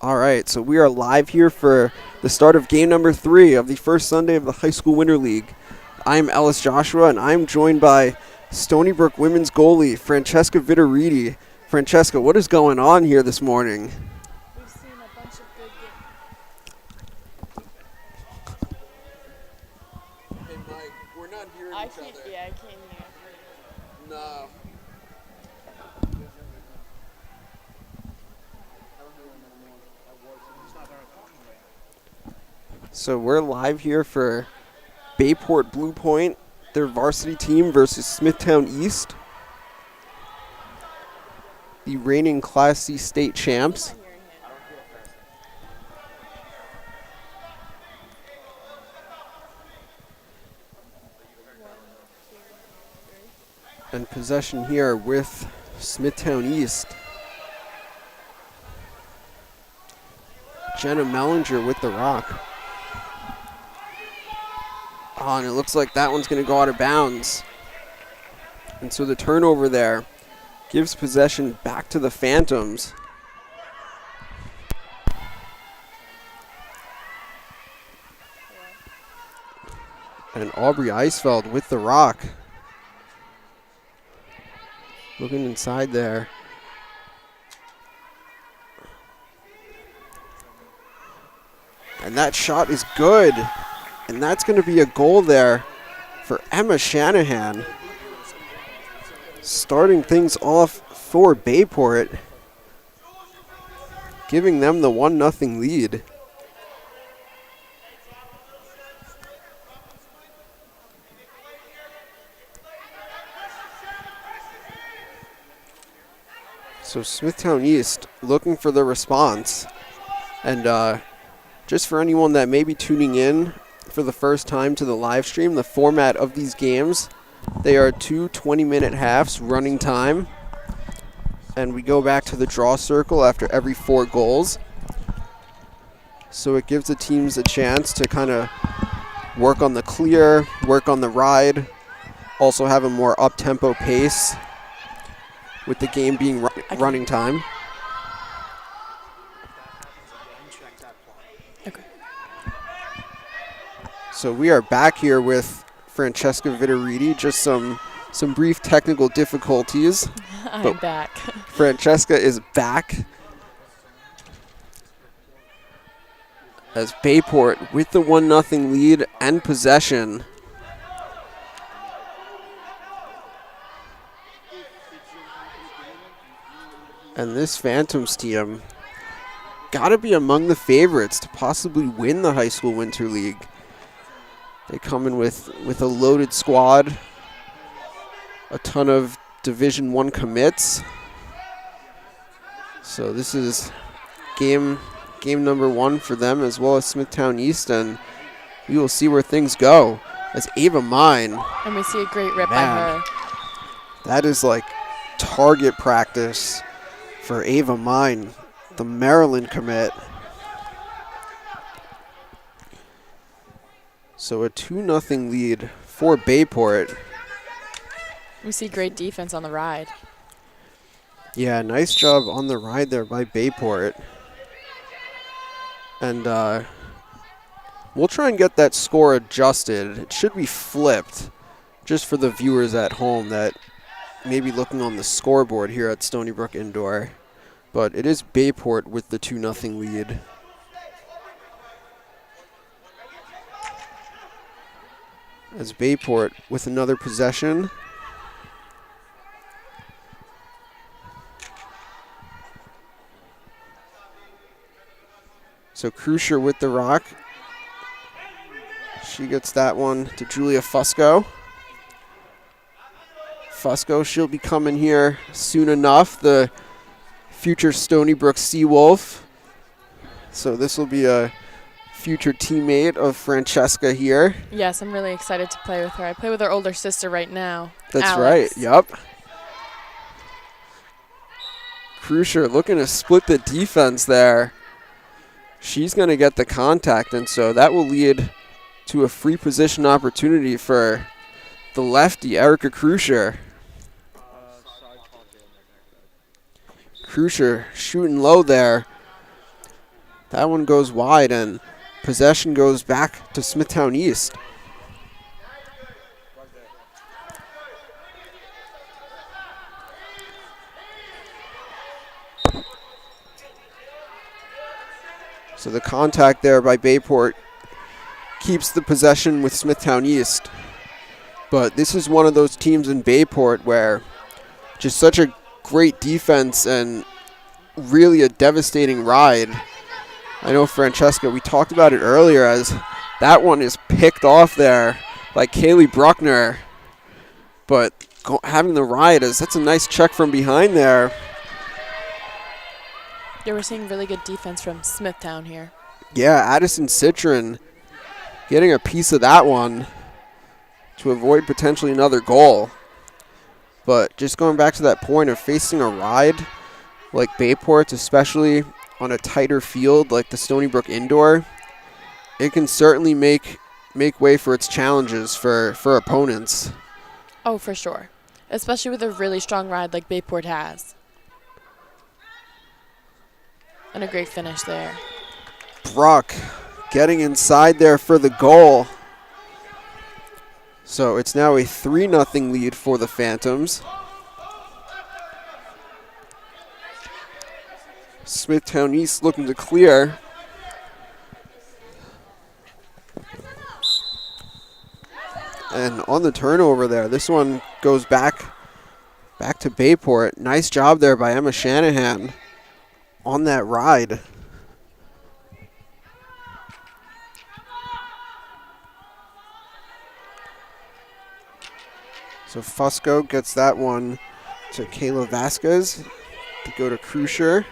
All right, so we are live here for the start of game number 3 of the first Sunday of the High School Winter League. I'm Ellis Joshua, and I'm joined by StonyBrook women's goalie, Francesca Vitoriti. Francesca, what is going on here this morning? We've seen a bunch of good games. Hey, Mike, we're not hearing I can't hear. No. So we're live here for Bayport Blue Point, their varsity team versus Smithtown East, the reigning Class C state champs. And possession here with Smithtown East. Jenna Mellinger with the rock. Oh, and it looks like that one's going to go out of bounds. And so the turnover there gives possession back to the Phantoms. And Aubrey Eisfeld with the rock. Looking inside there. And that shot is good. And that's going to be a goal there for Emma Shanahan. Starting things off for Bayport. Giving them the 1-0 lead. So Smithtown East looking for the response. And just for anyone that may be tuning in for the first time to the live stream, the format of these games, they are 2 20-minute halves running time. And we go back to the draw circle after every 4 goals. So it gives the teams a chance to kind of work on the clear, work on the ride, also have a more up-tempo pace with the game being running time. Okay. So we are back here with Francesca Vitoriti. Just some brief technical difficulties. I'm back. Francesca is back as Bayport with the 1-0 lead and possession. And this Phantoms team got to be among the favorites to possibly win the High School Winter League. They come in with a loaded squad, a ton of Division I commits. So this is game number 1 for them, as well as Smithtown East, and we will see where things go. As Ava Mine, And we see a great rip by Man. her. that is like target practice for Ava Mine, the Maryland commit. So a 2-0 lead for Bayport. We see great defense on the ride. Yeah, nice job on the ride there by Bayport. And we'll try and get that score adjusted. It should be flipped, just for the viewers at home that may be looking on the scoreboard here at StonyBrook Indoor. But it is Bayport with the 2-0 lead. As Bayport with another possession. So Krusher with the rock. She gets that one to Julia Fusco. Fusco, she'll be coming here soon enough, the future StonyBrook Seawolf. So this will be a future teammate of Francesca here. Yes, I'm really excited to play with her. I play with her older sister right now. That's Alex. right, yep. Krusher looking to split the defense there. She's going to get the contact, and so that will lead to a free position opportunity for the lefty, Erica Krusher. Krusher shooting low there. That one goes wide, and possession goes back to Smithtown East. So the contact there by Bayport keeps the possession with Smithtown East. But this is one of those teams in Bayport where just such a great defense and really a devastating ride. I know, Francesca, we talked about it earlier as that one is picked off there by Kaylee Bruckner. But having the ride, that's a nice check from behind there. Yeah, we're seeing really good defense from Smithtown here. Yeah, Addison Citron getting a piece of that one to avoid potentially another goal. But just going back to that point of facing a ride like Bayport, especially on a tighter field like the StonyBrook Indoor, it can certainly make way for its challenges for opponents. Oh, for sure. Especially with a really strong ride like Bayport has. And a great finish there. Brock getting inside there for the goal. So it's now a 3-0 lead for the Phantoms. Smithtown East looking to clear. And on the turnover there, this one goes back to Bayport. Nice job there by Emma Shanahan on that ride. So Fusco gets that one to Kayla Vasquez to go to Crucier.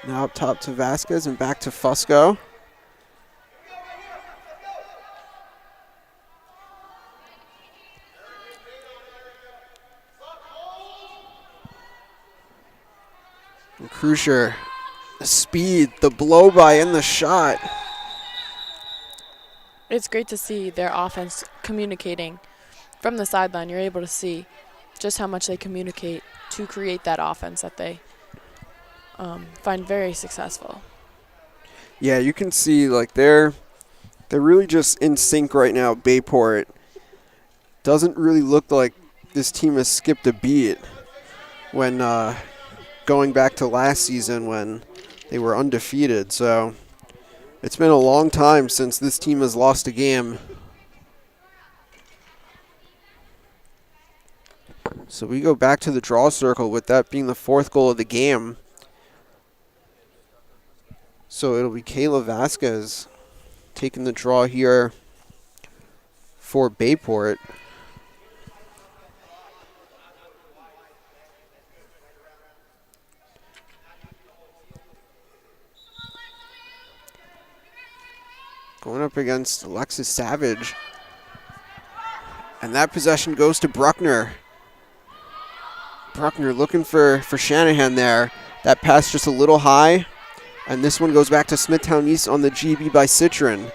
Now up top to Vasquez and back to Fusco. And Crucier, the speed, the blow by and the shot. It's great to see their offense communicating from the sideline. You're able to see just how much they communicate to create that offense that they find very successful. Yeah, you can see like they're really just in sync right now. Bayport doesn't really look like this team has skipped a beat when going back to last season when they were undefeated. So it's been a long time since this team has lost a game. So we go back to the draw circle with that being the 4th goal of the game. So it'll be Kayla Vasquez taking the draw here for Bayport. Going up against Alexis Savage. And that possession goes to Bruckner. Bruckner looking for Shanahan there. That pass just a little high. And this one goes back to Smithtown East on the GB by Citron.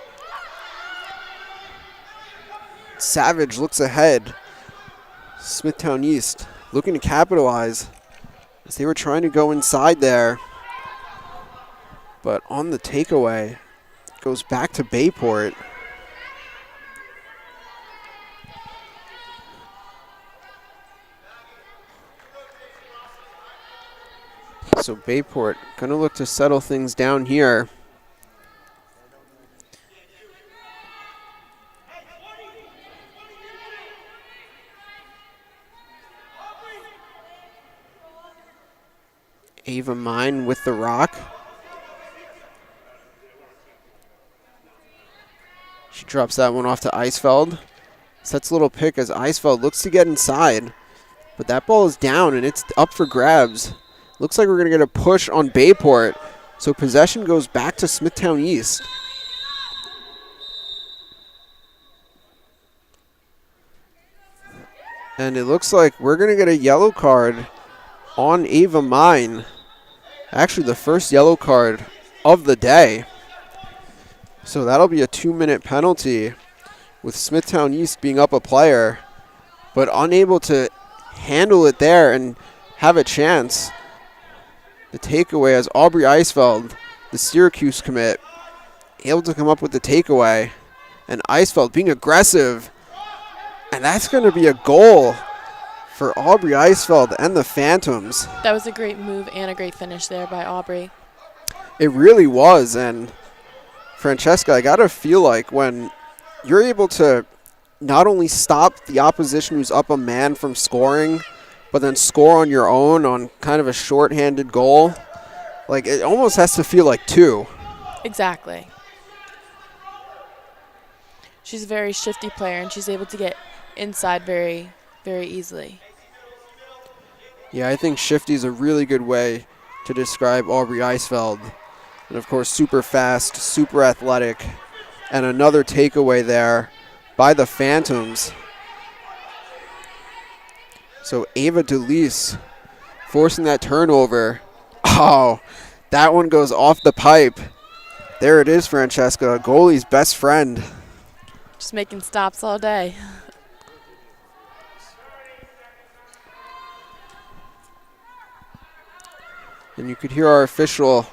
Savage looks ahead. Smithtown East looking to capitalize as they were trying to go inside there. But on the takeaway, goes back to Bayport. So Bayport gonna look to settle things down here. Ava Mine with the rock. She drops that one off to Eisfeld. Sets a little pick as Eisfeld looks to get inside. But that ball is down and it's up for grabs. Looks like we're going to get a push on Bayport. So possession goes back to Smithtown East. And it looks like we're going to get a yellow card on Ava Mine. Actually, the first yellow card of the day. So that'll be a 2-minute penalty with Smithtown East being up a player, but unable to handle it there and have a chance. the takeaway as Aubrey Eisfeld, the Syracuse commit, able to come up with the takeaway. And Eisfeld being aggressive. And that's going to be a goal for Aubrey Eisfeld and the Phantoms. That was a great move and a great finish there by Aubrey. It really was. And Francesca, I got to feel like when you're able to not only stop the opposition who's up a man from scoring, but then score on your own on kind of a shorthanded goal, like it almost has to feel like two. Exactly. She's a very shifty player, and she's able to get inside very, very easily. Yeah, I think shifty is a really good way to describe Aubrey Eisfeld. And, of course, super fast, super athletic. And another takeaway there by the Phantoms. So Ava DeLise forcing that turnover. Oh, that one goes off the pipe. There it is, Francesca, goalie's best friend. Just making stops all day. And you could hear our official,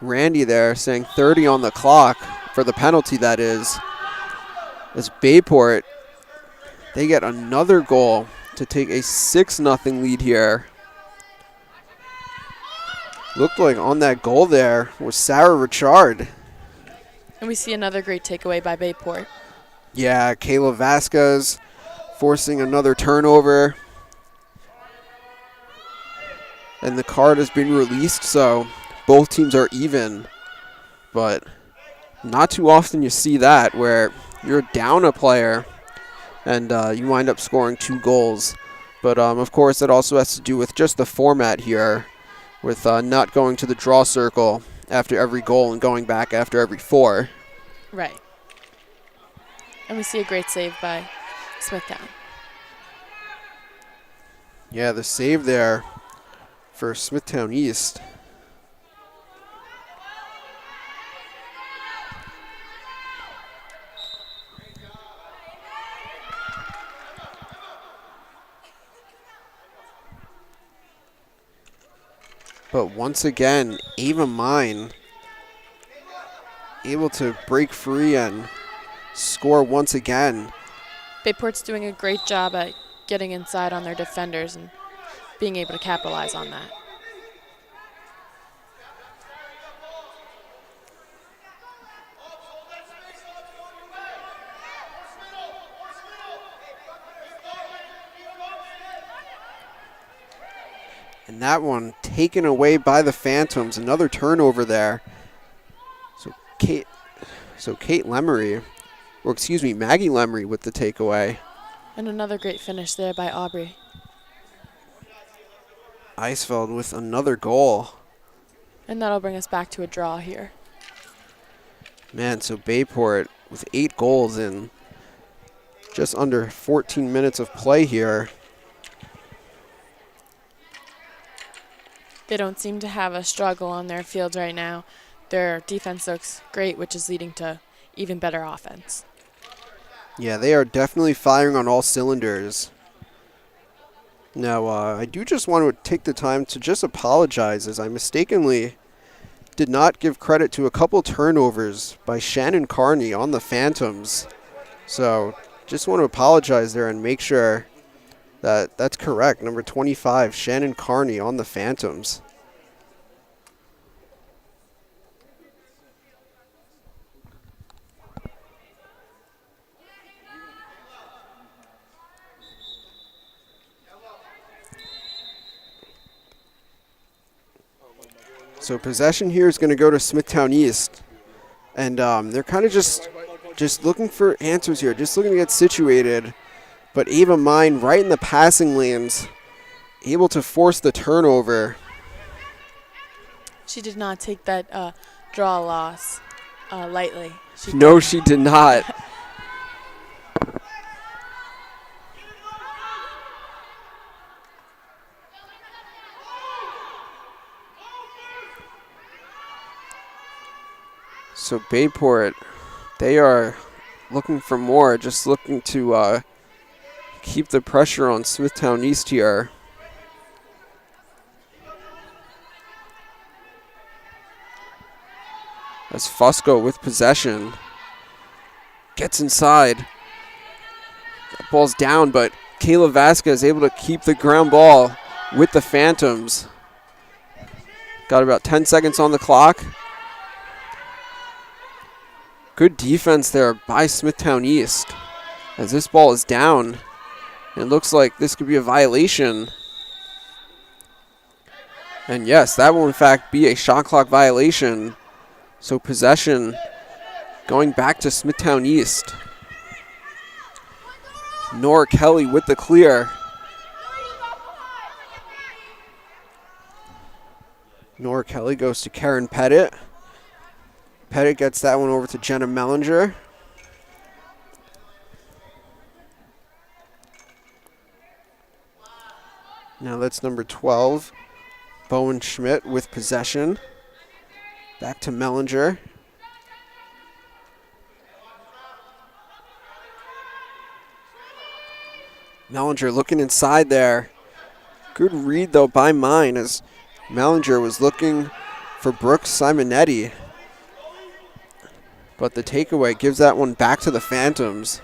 Randy, there saying 30 on the clock for the penalty, that is. As Bayport, they get another goal to take a 6-0 lead here. Looked like on that goal there was Sarah Richard. And we see another great takeaway by Bayport. Yeah, Kayla Vasquez forcing another turnover. And the card has been released, so both teams are even. But not too often you see that, where you're down a player and you wind up scoring 2 goals. But, of course, that also has to do with just the format here, with not going to the draw circle after every goal and going back after every 4. Right. And we see a great save by Smithtown. Yeah, the save there for Smithtown East. But once again, Ava Mine able to break free and score once again. Bayport's doing a great job at getting inside on their defenders and being able to capitalize on that. And that one taken away by the Phantoms. Another turnover there. So Kate Lemery, or excuse me, Maggie Lemery with the takeaway. And another great finish there by Aubrey. Eisfeld with another goal. And that'll bring us back to a draw here. Man, so Bayport with 8 goals in just under 14 minutes of play here. They don't seem to have a struggle on their field right now. Their defense looks great, which is leading to even better offense. Yeah, they are definitely firing on all cylinders. Now, I do just want to take the time to just apologize, as I mistakenly did not give credit to a couple turnovers by Shannon Carney on the Phantoms. So just want to apologize there and make sure that that's correct. Number 25, Shannon Carney on the Phantoms. So possession here is going to go to Smithtown East. And they're kind of just looking for answers here, just looking to get situated. But Ava Mine right in the passing lanes, able to force the turnover. She did not take that draw loss lightly. No, she did not. So Bayport, they are looking for more, just looking to keep the pressure on Smithtown East here. as Fusco with possession. Gets inside. That ball's down, but Kayla Vasquez able to keep the ground ball with the Phantoms. Got about 10 seconds on the clock. Good defense there by Smithtown East as this ball is down. It looks like this could be a violation. And yes, that will in fact be a shot clock violation. So possession going back to Smithtown East. Nora Kelly with the clear. Nora Kelly goes to Karen Pettit. Pettit gets that one over to Jenna Mellinger. Now that's number 12, Bowen Schmidt with possession. Back to Mellinger. Mellinger looking inside there. Good read though by Mine as Mellinger was looking for Brooks Simonetti. But the takeaway gives that one back to the Phantoms.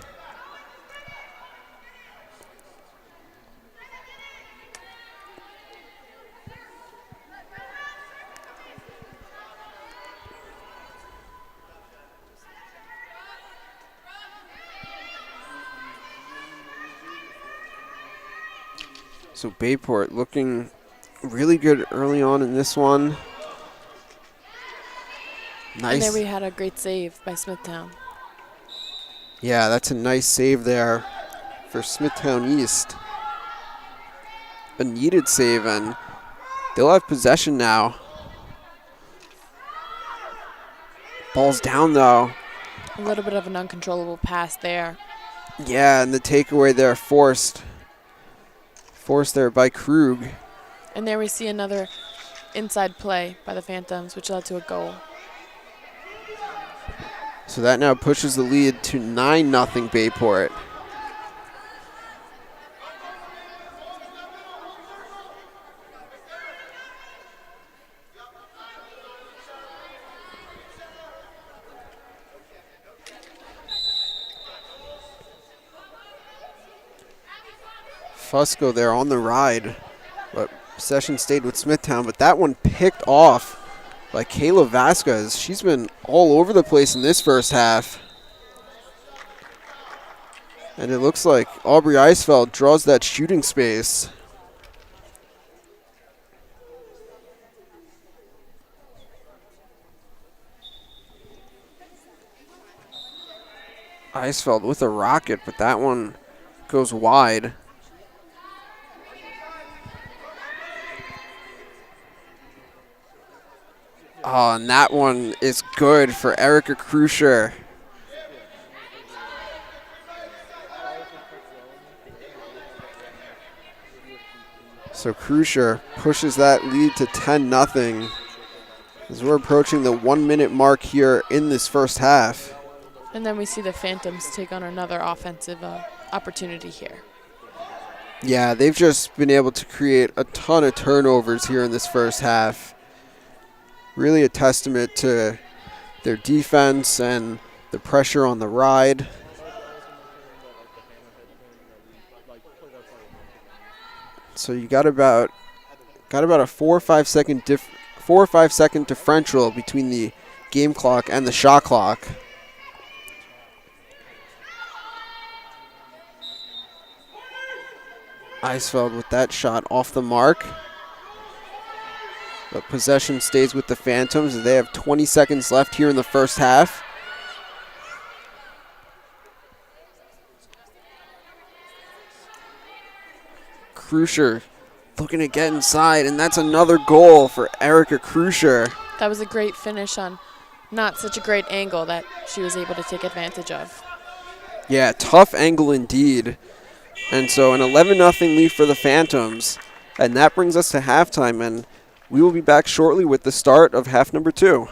So Bayport looking really good early on in this one. Nice. And there we had a great save by Smithtown. Yeah, that's a nice save there for Smithtown East. A needed save, and they'll have possession now. Ball's down, though. A little bit of an uncontrollable pass there. Yeah, and the takeaway there forced there by Krug. And there we see another inside play by the Phantoms, which led to a goal. So that now pushes the lead to 9-0 Bayport. Fusco there on the ride, but possession stayed with Smithtown, but that one picked off by Kayla Vasquez. She's been all over the place in this first half. And it looks like Aubrey Eisfeld draws that shooting space. Eisfeld with a rocket, but that one goes wide. Oh, and that one is good for Erica Kruscher. So Kruscher pushes that lead to 10-0 as we're approaching the 1 minute mark here in this first half. And then we see the Phantoms take on another offensive opportunity here. Yeah, they've just been able to create a ton of turnovers here in this first half. Really a testament to their defense and the pressure on the ride. So you got about a 4 or 5 second differential between the game clock and the shot clock. Eisfeld with that shot off the mark. But possession stays with the Phantoms. They have 20 seconds left here in the first half. Kruscher looking to get inside, and that's another goal for Erica Kruscher. That was a great finish on not such a great angle that she was able to take advantage of. Yeah, tough angle indeed. And so an 11-0 lead for the Phantoms. And that brings us to halftime, and we will be back shortly with the start of half number 2.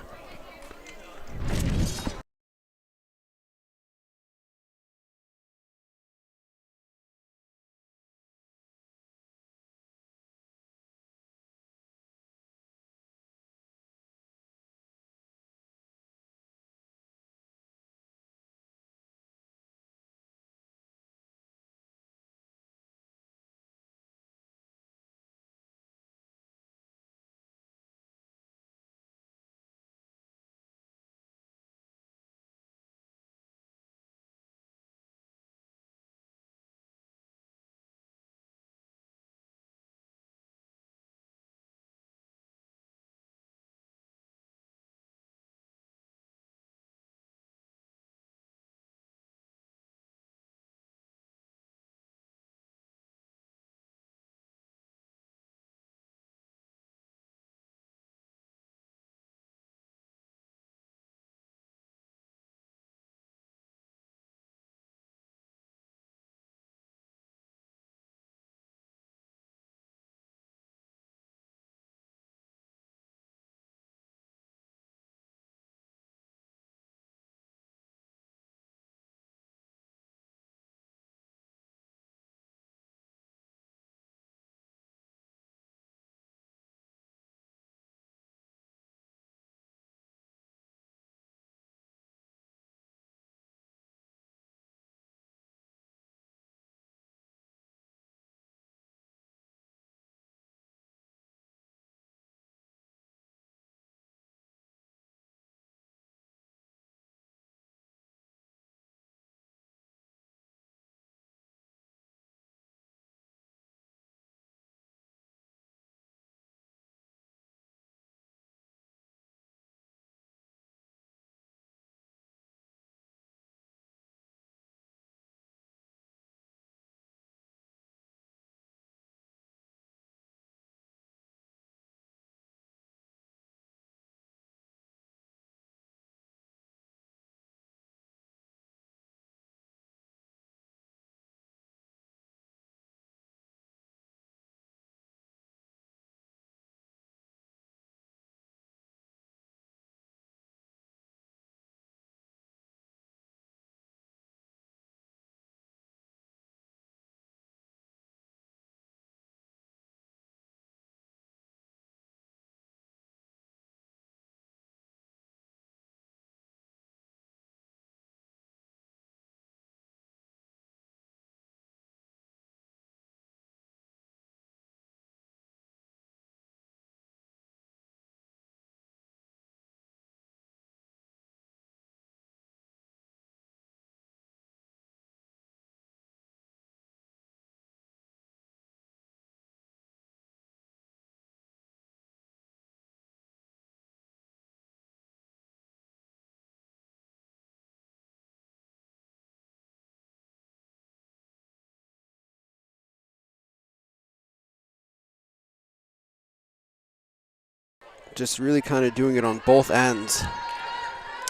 just really kind of doing it on both ends.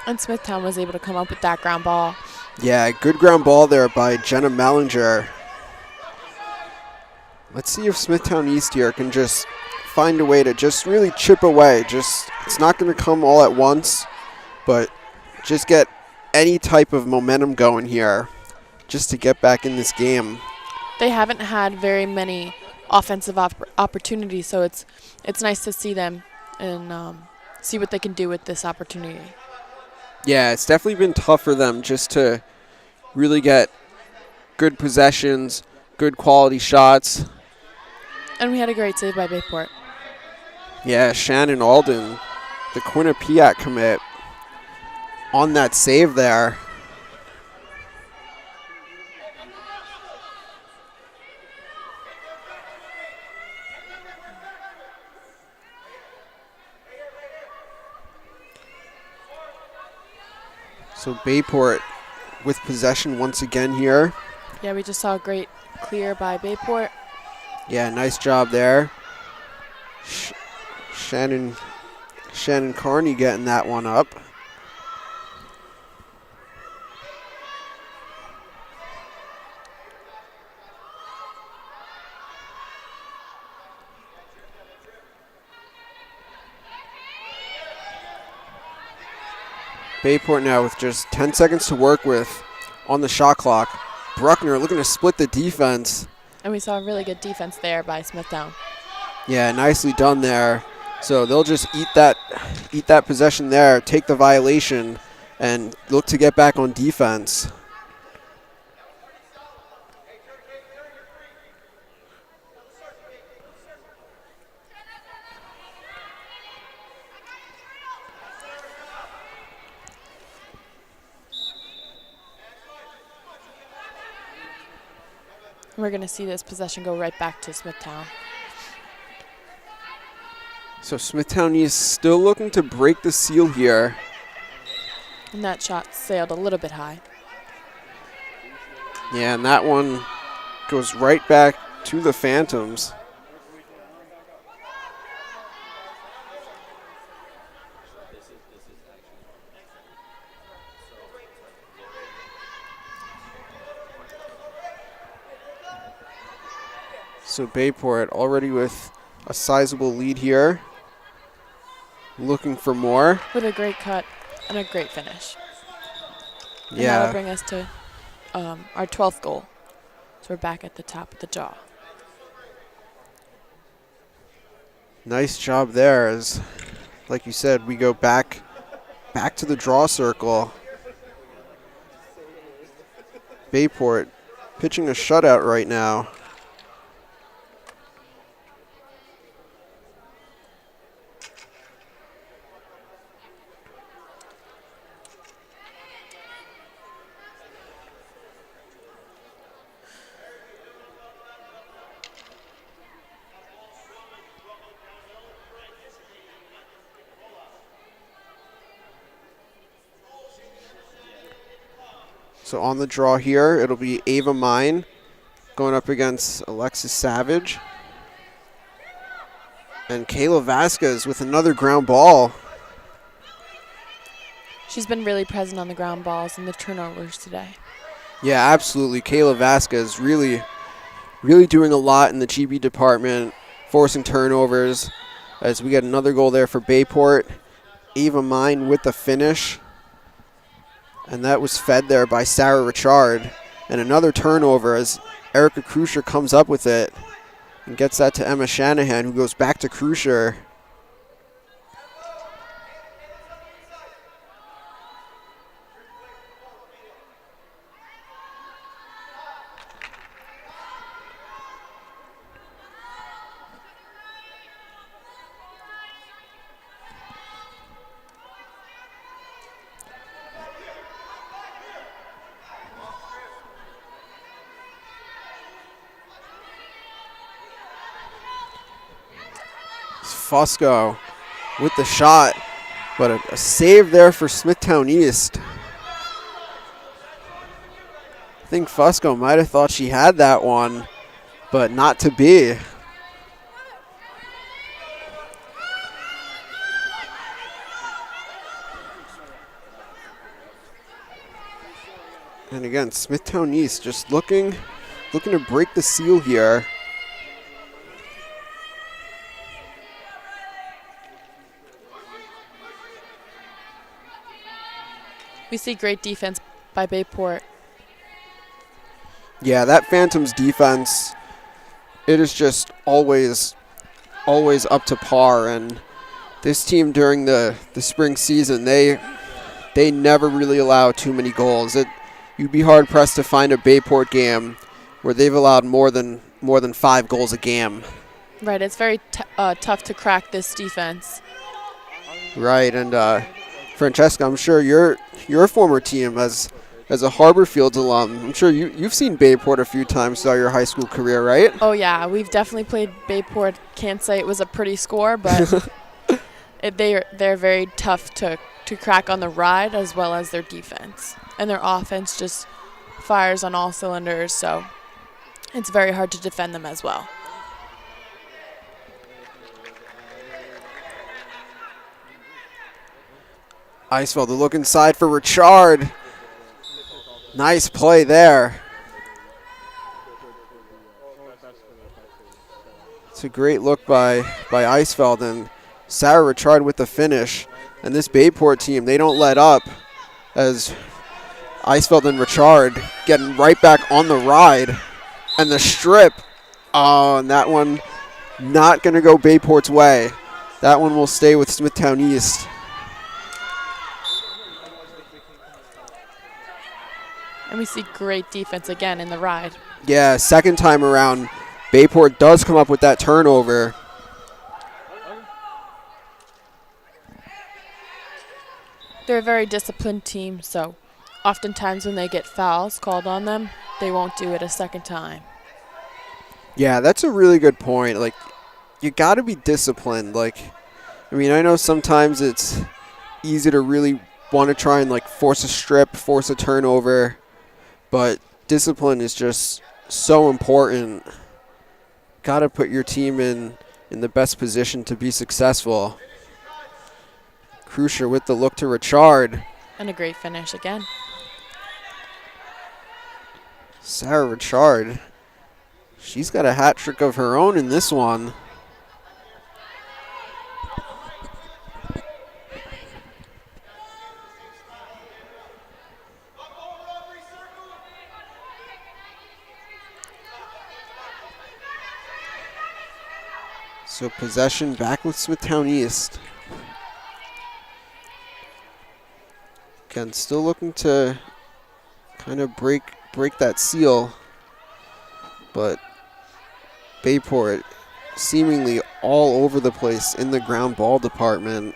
And Smithtown was able to come up with that ground ball. Yeah, good ground ball there by Jenna Mellinger. Let's see if Smithtown East here can just find a way to just really chip away. It's not going to come all at once, but just get any type of momentum going here just to get back in this game. They haven't had very many offensive opportunities, so it's nice to see them and see what they can do with this opportunity. Yeah, it's definitely been tough for them just to really get good possessions, good quality shots. And we had a great save by Bayport. Yeah, Shannon Alden, the Quinnipiac commit, on that save there. So Bayport with possession once again here. Yeah, we just saw a great clear by Bayport. Yeah, nice job there. Shannon Carney getting that one up. Bayport now with just 10 seconds to work with on the shot clock. Bruckner looking to split the defense. And we saw a really good defense there by Smithtown. Yeah, nicely done there. So they'll just eat that possession there, take the violation, and look to get back on defense. We're going to see this possession go right back to Smithtown. So Smithtown is still looking to break the seal here. And that shot sailed a little bit high. Yeah, and that one goes right back to the Phantoms. So Bayport already with a sizable lead here. Looking for more. With a great cut and a great finish. And Yeah. that'll bring us to our 12th goal. So we're back at the top of the jaw. Nice job there. As, like you said, we go back to the draw circle. Bayport pitching a shutout right now. So on the draw here, it'll be Ava Mine going up against Alexis Savage. And Kayla Vasquez with another ground ball. She's been really present on the ground balls and the turnovers today. Yeah, absolutely. Kayla Vasquez really doing a lot in the GB department, forcing turnovers. As we get another goal there for Bayport. Ava Mine with the finish. And that was fed there by Sarah Richard. And another turnover as Erica Krusher comes up with it and gets that to Emma Shanahan, who goes back to Krusher. Fusco with the shot, but a save there for Smithtown East. I think Fusco might have thought she had that one, but not to be. again, Smithtown East just looking to break the seal here. We see great defense by Bayport. Yeah, that Phantoms defense, it is just always up to par. And this team during the spring season, they never really allow too many goals. You'd be hard pressed to find a Bayport game where they've allowed more than 5 goals a game. Right, it's very tough to crack this defense. Right, and Francesca, I'm sure your former team as a Harborfields alum, I'm sure you've seen Bayport a few times throughout your high school career, right? Oh yeah, we've definitely played Bayport. Can't say it was a pretty score, but they're very tough to crack on the ride as well as their defense. And their offense just fires on all cylinders, so it's very hard to defend them as well. Eisfeld to look inside for Richard. Nice play there. It's a great look by Eisfeld, and Sarah Richard with the finish. And this Bayport team, they don't let up as Eisfeld and Richard getting right back on the ride. And the strip, oh, and that one not going to go Bayport's way. That one will stay with Smithtown East. And we see great defense again in the ride. Yeah, second time around, Bayport does come up with that turnover. They're a very disciplined team, so oftentimes when they get fouls called on them, they won't do it a second time. Yeah, that's a really good point. Like, you got to be disciplined. Like, I mean, I know sometimes it's easy to really want to try and, like, force a strip, force a turnover, but discipline is just so important. Got to put your team in the best position to be successful. Krusher with the look to Richard. And a great finish again. Sarah Richard, she's got a hat trick of her own in this one. So possession back with Smithtown East. Again, still looking to kind of break that seal, but Bayport seemingly all over the place in the ground ball department.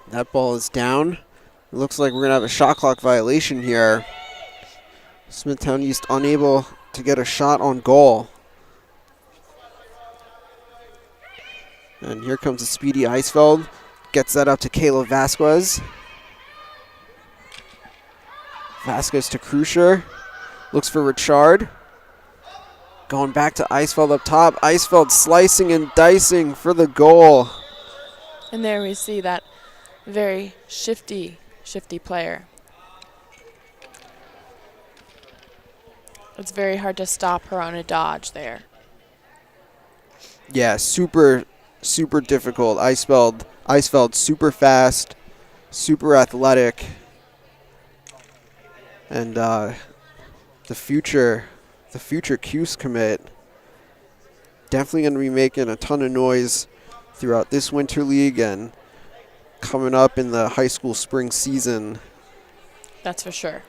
That ball is down. It looks like we're going to have a shot clock violation here. Smithtown East unable to get a shot on goal. And here comes a speedy Eisfeld. Gets that up to Kayla Vasquez. Vasquez to Krusher. Looks for Richard. Going back to Eisfeld up top. Eisfeld slicing and dicing for the goal. And there we see that very shifty player. It's very hard to stop her on a dodge there. Yeah, super difficult. Eisfeld super fast, super athletic. And the future Cuse commit definitely going to be making a ton of noise throughout this winter league and coming up in the high school spring season. That's for sure.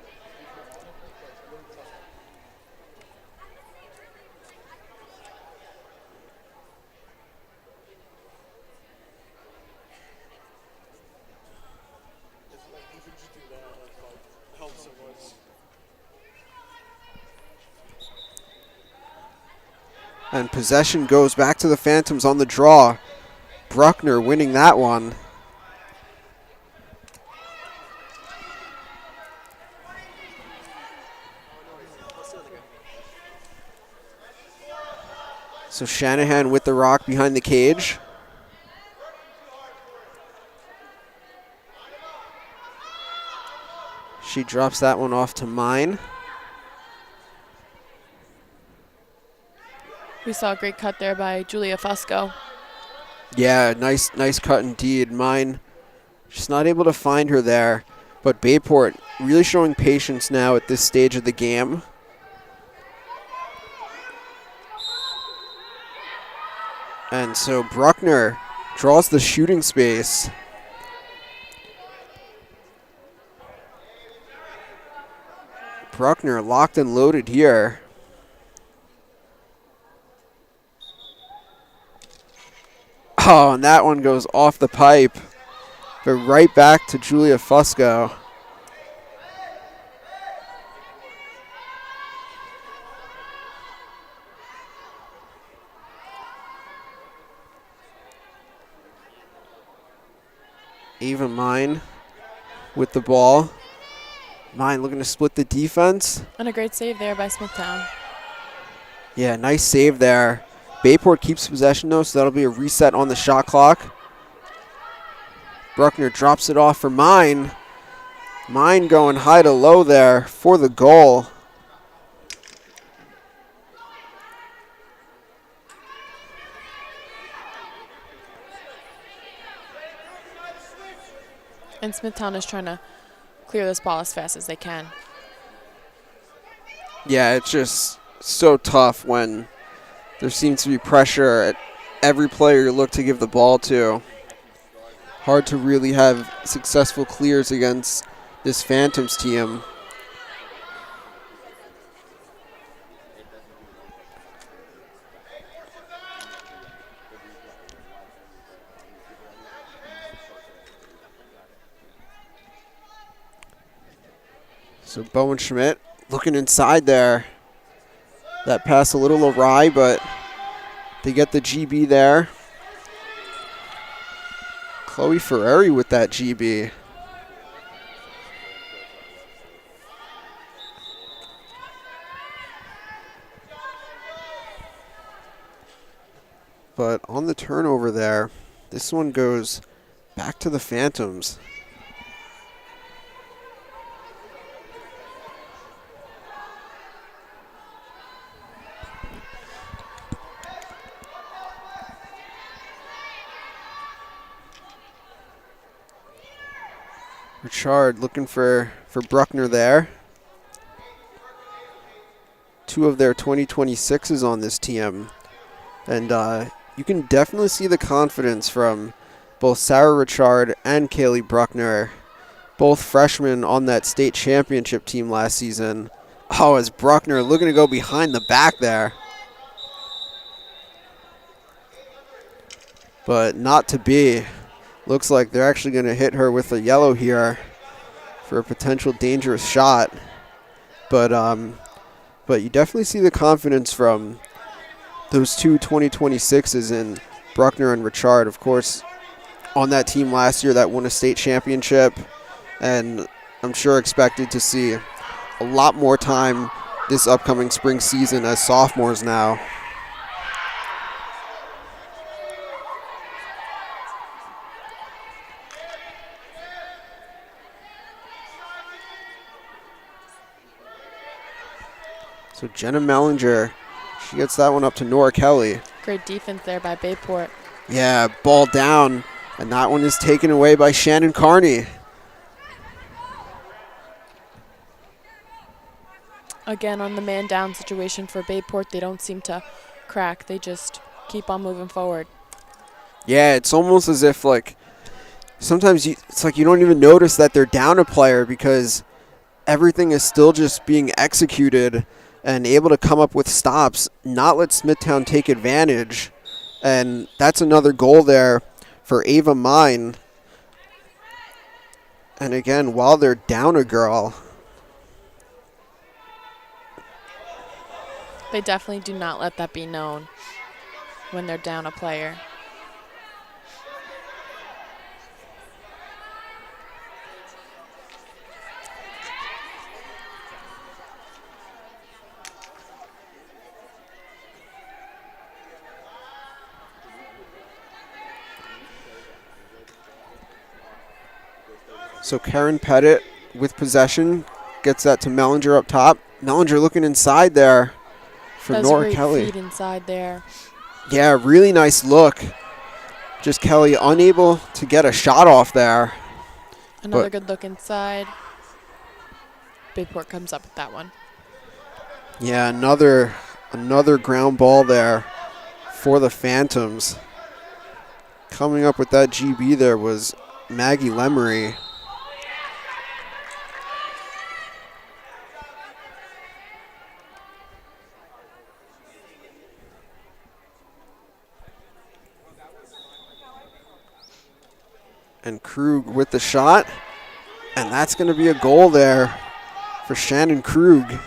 And possession goes back to the Phantoms on the draw. Bruckner winning that one. So Shanahan with the rock behind the cage. She drops that one off to Mine. We saw a great cut there by Julia Fusco. Yeah, nice cut indeed. Mine just not able to find her there. But Bayport really showing patience now at this stage of the game. And so Bruckner draws the shooting space. Bruckner locked and loaded here. Oh, and that one goes off the pipe. But right back to Julia Fusco. Ava Mine with the ball. Mine looking to split the defense. And a great save there by Smithtown. Yeah, nice save there. Bayport keeps possession though, so that'll be a reset on the shot clock. Bruckner drops it off for Mine. Mine going high to low there for the goal. And Smithtown is trying to clear this ball as fast as they can. Yeah, it's just so tough when there seems to be pressure at every player you look to give the ball to. Hard to really have successful clears against this Phantoms team. So Bowen Schmidt looking inside there. That pass a little awry, but they get the GB there. Chloe Ferrari with that GB. But on the turnover there, this one goes back to the Phantoms. Richard looking for Bruckner there. Two of their 2026s on this team. And you can definitely see the confidence from both Sarah Richard and Kaylee Bruckner, both freshmen on that state championship team last season. Oh, as Bruckner looking to go behind the back there. But not to be. Looks like they're actually going to hit her with a yellow here for a potential dangerous shot. But you definitely see the confidence from those two 2026s in Bruckner and Richard. Of course, on that team last year that won a state championship. And I'm sure expected to see a lot more time this upcoming spring season as sophomores now. So Jenna Mellinger, she gets that one up to Nora Kelly. Great defense there by Bayport. Yeah, ball down, and that one is taken away by Shannon Carney. Again, on the man down situation for Bayport, they don't seem to crack. They just keep on moving forward. Yeah, it's almost as if like sometimes it's like you don't even notice that they're down a player because everything is still just being executed and able to come up with stops, not let Smithtown take advantage. And that's another goal there for Ava Mine. And again, while they're down a girl. They definitely do not let that be known when they're down a player. So Karen Pettit with possession gets that to Mellinger up top. Mellinger looking inside there for That's Nora a great Kelly. feed inside there. Yeah, really nice look. Just Kelly unable to get a shot off there. Another good look inside. Bayport comes up with that one. Yeah, another ground ball there for the Phantoms. Coming up with that GB there was Maggie Lemery. And Krug with the shot. And that's going to be a goal there for Shannon Krug.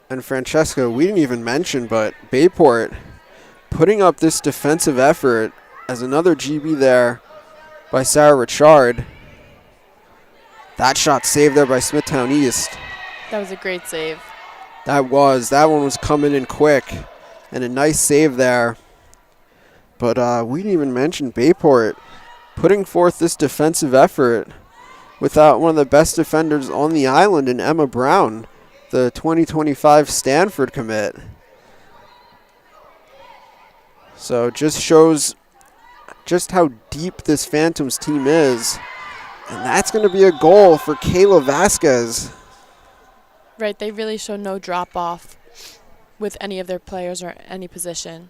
And Francesca, we didn't even mention, but Bayport putting up this defensive effort as another GB there by Sarah Richard. That shot saved there by Smithtown East. That was a great save. That one was coming in quick, and a nice save there. But we didn't even mention Bayport putting forth this defensive effort without one of the best defenders on the island in Emma Brown, the 2025 Stanford commit. So just shows just how deep this Phantoms team is. And that's going to be a goal for Kayla Vasquez. Right, they really show no drop off with any of their players or any position,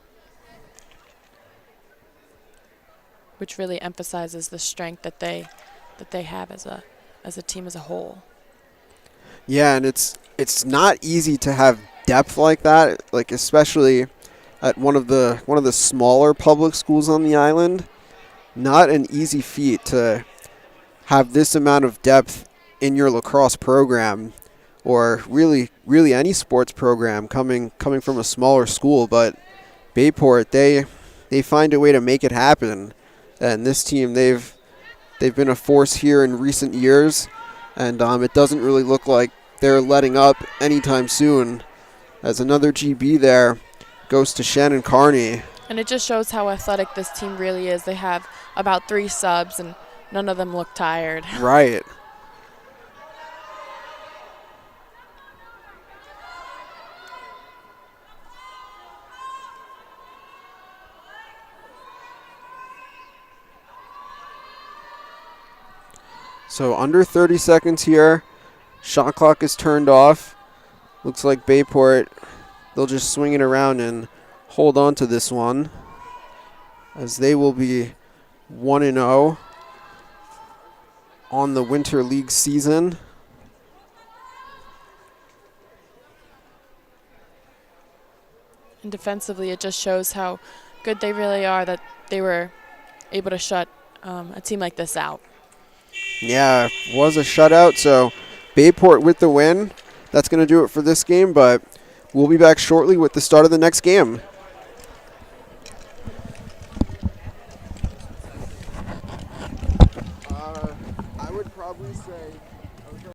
which really emphasizes the strength that they have as a team as a whole. Yeah, and it's not easy to have depth like that, like especially at one of the smaller public schools on the island. Not an easy feat to have this amount of depth in your lacrosse program, or really any sports program coming from a smaller school. But Bayport, they find a way to make it happen. And this team, they've been a force here in recent years, and it doesn't really look like they're letting up anytime soon, as another GB there goes to Shannon Carney. And it just shows how athletic this team really is. They have about 3 subs, and none of them look tired. Right. So under 30 seconds here. Shot clock is turned off. Looks like Bayport, they'll just swing it around and hold on to this one, as they will be 1-0 on the Winter League season. And defensively, it just shows how good they really are, that they were able to shut a team like this out. Yeah, was a shutout, so Bayport with the win. That's going to do it for this game, but we'll be back shortly with the start of the next game. I would probably say